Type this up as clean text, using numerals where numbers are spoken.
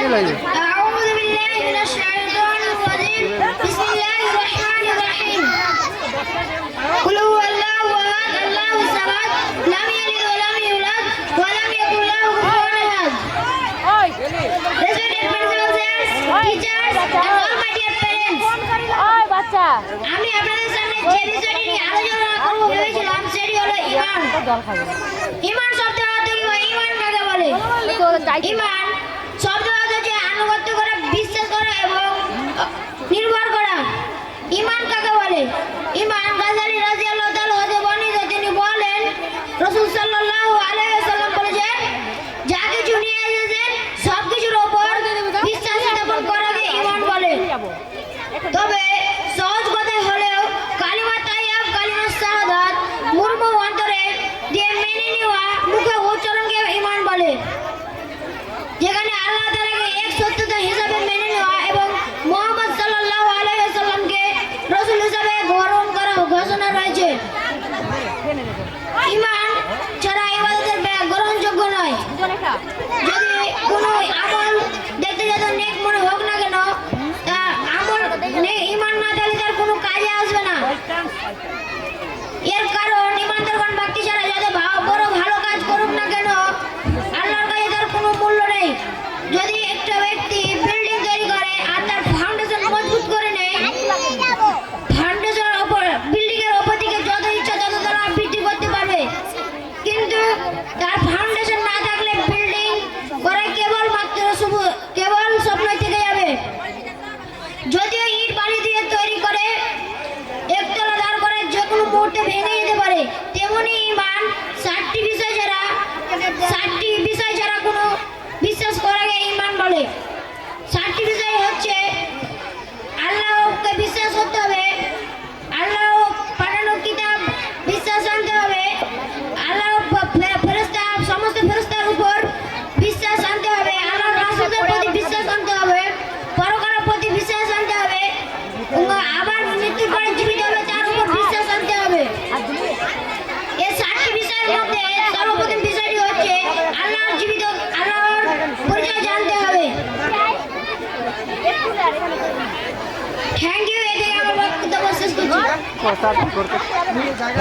أعوذ بالله من الشيطان الرجيم بسم الله الرحمن الرحيم قل هو الله أحد الله الصمد لم يلد ولم يولد ولم يكن له كفوا أحد. Respected principal sirs, teachers, and all my dear parents. আমি আপনাদের সামনে যে বিষয়টি নিয়ে আলোচনা করব ভেবেছিলাম সেটি হলো ঈমান। ঈমান শব্দ অর্থ কি হয়? ঈমান কাকে বলে? ঈমান শব্দ অর্থ হচ্ছে আনুগত্য করা, বিশ্বাস করা এবং নির্ভর করা। ঈমান কাকে বলে? ঈমান গাজালি রাদিয়াল্লাহু তাআলা হতে বর্ণিত, তিনি বলেন রাসূল সাল্লাল্লাহু আলাইহি ওয়াসাল্লাম বলেছেন, যা কিছু নিয়ে এসেছেন সব কিছুর উপর বিশ্বাস স্থাপন করাকে ঈমান বলে। তবে সহজ কথাই হলেও কালিমা তাইয়্যিব, কালিমা শাহাদাত মুর্ম অন্তরে দিয়ে মেনে নেওয়া, মুখে উচ্চারণকে ঈমান বলে। যেখানে আল্লাহ তাআলাকে এক সত্যতা হিসাবে মেনে নেওয়া এবং মুহাম্মদ সাল্লাল্লাহু আলাইহি ওয়াসাল্লামকে রাসূল হিসাবে গ্রহণ করা ঘোষণা রয়েছে। ঈমান ছাড়া ইবাদতের গ্রহণযোগ্য নয়। যদি কোনো আমল দেখতে যত নেক মনে হোক না কেন, তা আমল ঈমান না থাকলে তার কোনো কাজে আসবে না। এর কারণ ঈমানদারগণ ব্যক্তি ছাড়া যত বড় ভালো কাজ করুক না কেন, আল্লাহর কাছে তার কোনো মূল্য নেই। যদি একটা ব্যক্তি বিল্ডিং তৈরি করে আর তার ফাউন্ডেশন মজবুত করে নেয়, ফাউন্ডেশনের উপর বিল্ডিং এর উপর থেকে যত ইচ্ছা তত তারা বৃদ্ধি করতে পারবে, কিন্তু তার ফাউন্ডেশন না থাকলে বিল্ডিং করা কেবল স্বপ্ন থেকে যাবে। যদিও ইট বালি দিয়ে তৈরি করে একতলা দাঁড় করে যে কোনো মুহূর্তে ভেঙে যেতে পারে, তেমনি ঈমান 7টি বিষয় ছাড়া কোনো বিশ্বাস করাকে ঈমান বলে। 7টি বিষয় হচ্ছে: আল্লাহকে বিশ্বাস করতে হবে, আল্লাহ পাঠানো কিতাব বিশ্বাস আনতে হবে, আল্লাহ ফেরেশতা সমস্ত ফেরেশতার উপর বিশ্বাস আনতে হবে, আল্লাহ রাসূলের প্রতি বিশ্বাস আনতে হবে, পরকালের প্রতি বিশ্বাস আনতে হবে, আবার মৃত্যুর পরে জীবিত হবে তার উপর বিশ্বাস আনতে হবে। এই 7টি বিষয়ের মধ্যে সর্বপ্রথম বিষয়টি হচ্ছে আল্লাহর পরিচয় জানতে হবে। Thank you. এটাই আমার বক্তব্য শেষ করছি।